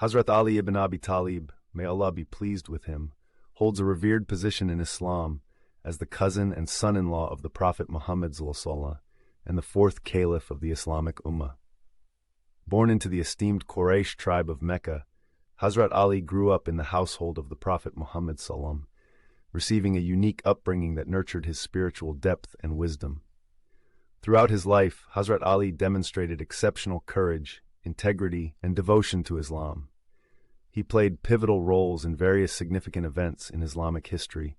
Hazrat Ali ibn Abi Talib, may Allah be pleased with him, holds a revered position in Islam as the cousin and son-in-law of the Prophet Muhammad ﷺ and the fourth caliph of the Islamic Ummah. Born into the esteemed Quraysh tribe of Mecca, Hazrat Ali grew up in the household of the Prophet Muhammad ﷺ, receiving a unique upbringing that nurtured his spiritual depth and wisdom. Throughout his life, Hazrat Ali demonstrated exceptional courage, integrity, and devotion to Islam. He played pivotal roles in various significant events in Islamic history,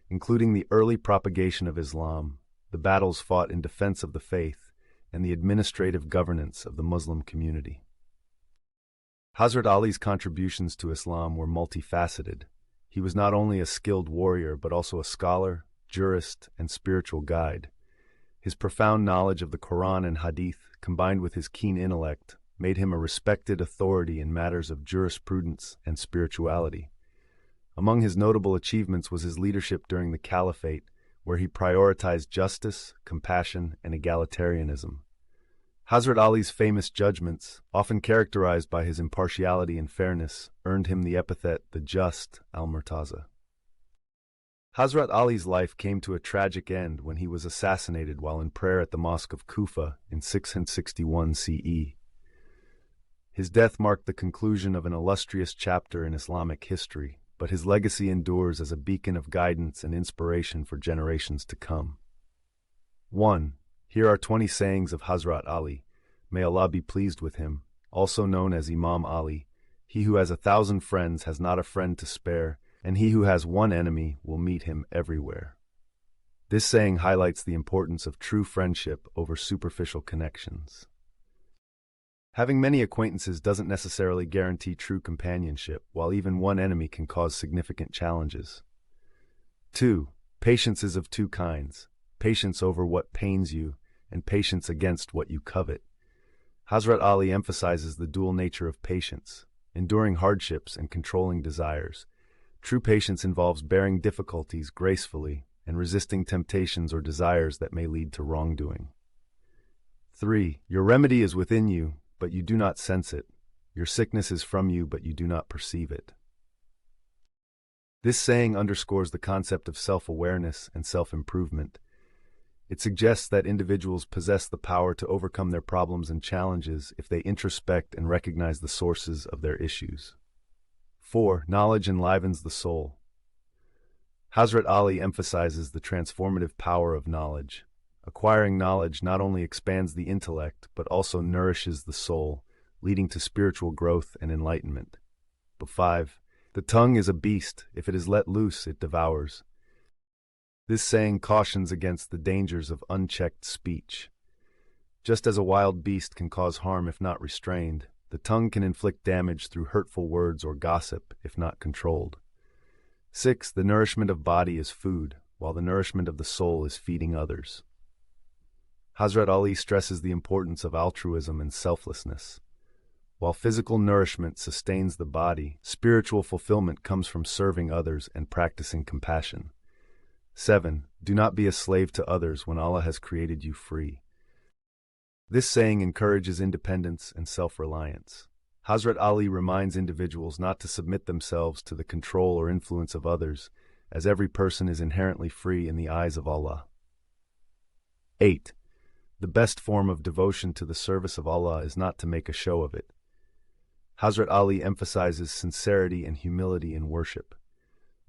including the early propagation of Islam, the battles fought in defense of the faith, and the administrative governance of the Muslim community. Hazrat Ali's contributions to Islam were multifaceted. He was not only a skilled warrior but also a scholar, jurist, and spiritual guide. His profound knowledge of the Quran and Hadith, combined with his keen intellect, made him a respected authority in matters of jurisprudence and spirituality. Among his notable achievements was his leadership during the caliphate, where he prioritized justice, compassion, and egalitarianism. Hazrat Ali's famous judgments, often characterized by his impartiality and fairness, earned him the epithet the Just al-Murtaza. Hazrat Ali's life came to a tragic end when he was assassinated while in prayer at the Mosque of Kufa in 661 CE. His death marked the conclusion of an illustrious chapter in Islamic history, but his legacy endures as a beacon of guidance and inspiration for generations to come. 1. Here are 20 sayings of Hazrat Ali, may Allah be pleased with him, also known as Imam Ali. He who has 1,000 friends has not a friend to spare, and he who has one enemy will meet him everywhere. This saying highlights the importance of true friendship over superficial connections. Having many acquaintances doesn't necessarily guarantee true companionship, while even one enemy can cause significant challenges. 2. Patience is of two kinds: patience over what pains you, and patience against what you covet. Hazrat Ali emphasizes the dual nature of patience, enduring hardships and controlling desires. True patience involves bearing difficulties gracefully and resisting temptations or desires that may lead to wrongdoing. 3. Your remedy is within you, but you do not sense it. Your sickness is from you, but you do not perceive it. This saying underscores the concept of self-awareness and self-improvement. It suggests that individuals possess the power to overcome their problems and challenges if they introspect and recognize the sources of their issues. 4. Knowledge enlivens the soul. Hazrat Ali emphasizes the transformative power of knowledge. Acquiring knowledge not only expands the intellect, but also nourishes the soul, leading to spiritual growth and enlightenment. 5. The tongue is a beast. If it is let loose, it devours. This saying cautions against the dangers of unchecked speech. Just as a wild beast can cause harm if not restrained, the tongue can inflict damage through hurtful words or gossip if not controlled. 6. The nourishment of body is food, while the nourishment of the soul is feeding others. Hazrat Ali stresses the importance of altruism and selflessness. While physical nourishment sustains the body, spiritual fulfillment comes from serving others and practicing compassion. 7. Do not be a slave to others when Allah has created you free. This saying encourages independence and self-reliance. Hazrat Ali reminds individuals not to submit themselves to the control or influence of others, as every person is inherently free in the eyes of Allah. 8. The best form of devotion to the service of Allah is not to make a show of it. Hazrat Ali emphasizes sincerity and humility in worship.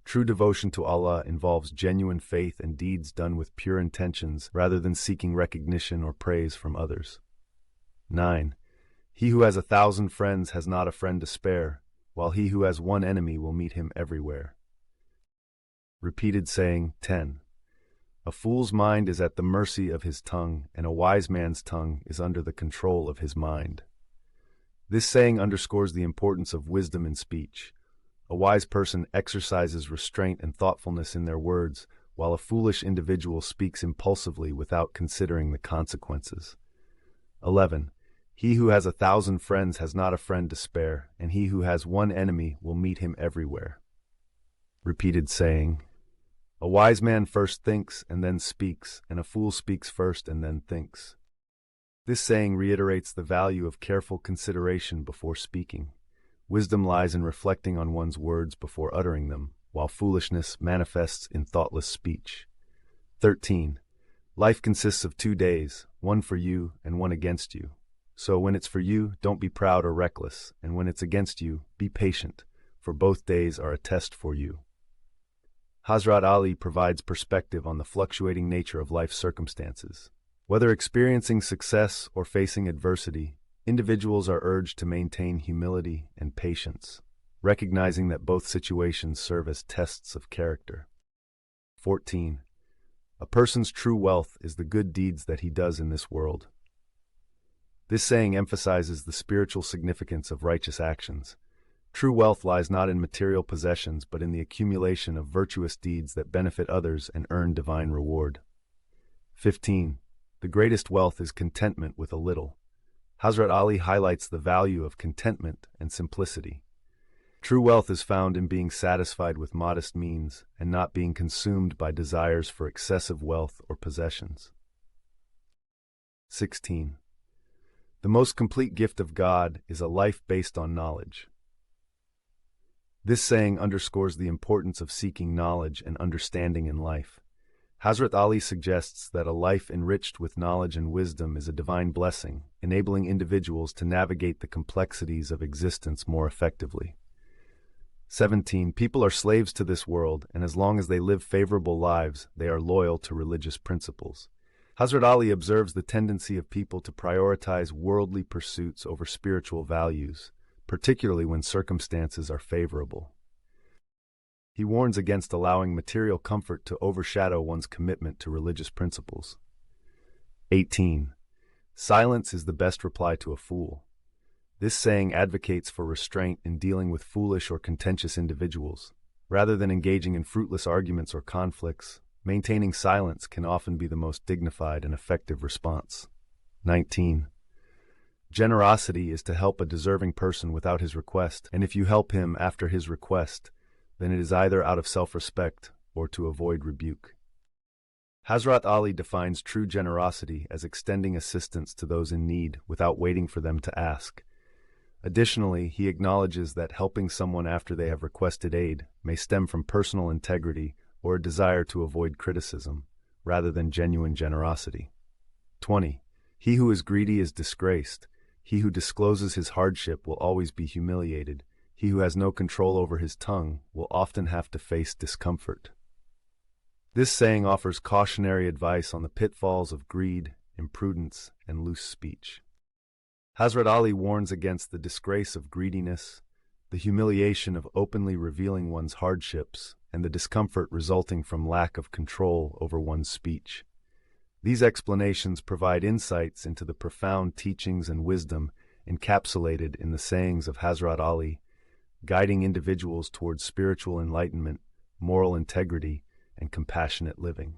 True devotion to Allah involves genuine faith and deeds done with pure intentions rather than seeking recognition or praise from others. 9. He who has 1,000 friends has not a friend to spare, while he who has one enemy will meet him everywhere. Repeated saying 10. A fool's mind is at the mercy of his tongue, and a wise man's tongue is under the control of his mind. This saying underscores the importance of wisdom in speech. A wise person exercises restraint and thoughtfulness in their words, while a foolish individual speaks impulsively without considering the consequences. 11. He who has 1,000 friends has not a friend to spare, and he who has one enemy will meet him everywhere. Repeated saying. A wise man first thinks and then speaks, and a fool speaks first and then thinks. This saying reiterates the value of careful consideration before speaking. Wisdom lies in reflecting on one's words before uttering them, while foolishness manifests in thoughtless speech. 13. Life consists of 2 days, one for you and one against you. So when it's for you, don't be proud or reckless, and when it's against you, be patient, for both days are a test for you. Hazrat Ali provides perspective on the fluctuating nature of life's circumstances. Whether experiencing success or facing adversity, individuals are urged to maintain humility and patience, recognizing that both situations serve as tests of character. 14. A person's true wealth is the good deeds that he does in this world. This saying emphasizes the spiritual significance of righteous actions. True wealth lies not in material possessions, but in the accumulation of virtuous deeds that benefit others and earn divine reward. 15. The greatest wealth is contentment with a little. Hazrat Ali highlights the value of contentment and simplicity. True wealth is found in being satisfied with modest means and not being consumed by desires for excessive wealth or possessions. 16. The most complete gift of God is a life based on knowledge. This saying underscores the importance of seeking knowledge and understanding in life. Hazrat Ali suggests that a life enriched with knowledge and wisdom is a divine blessing, enabling individuals to navigate the complexities of existence more effectively. 17. People are slaves to this world, and as long as they live favorable lives, they are loyal to religious principles. Hazrat Ali observes the tendency of people to prioritize worldly pursuits over spiritual values, particularly when circumstances are favorable. He warns against allowing material comfort to overshadow one's commitment to religious principles. 18. Silence is the best reply to a fool. This saying advocates for restraint in dealing with foolish or contentious individuals. Rather than engaging in fruitless arguments or conflicts, maintaining silence can often be the most dignified and effective response. 19. Generosity is to help a deserving person without his request, and if you help him after his request, then it is either out of self-respect or to avoid rebuke. Hazrat Ali defines true generosity as extending assistance to those in need without waiting for them to ask. Additionally, he acknowledges that helping someone after they have requested aid may stem from personal integrity or a desire to avoid criticism, rather than genuine generosity. 20. He who is greedy is disgraced. He who discloses his hardship will always be humiliated. He who has no control over his tongue will often have to face discomfort. This saying offers cautionary advice on the pitfalls of greed, imprudence, and loose speech. Hazrat Ali warns against the disgrace of greediness, the humiliation of openly revealing one's hardships, and the discomfort resulting from lack of control over one's speech. These explanations provide insights into the profound teachings and wisdom encapsulated in the sayings of Hazrat Ali, guiding individuals towards spiritual enlightenment, moral integrity, and compassionate living.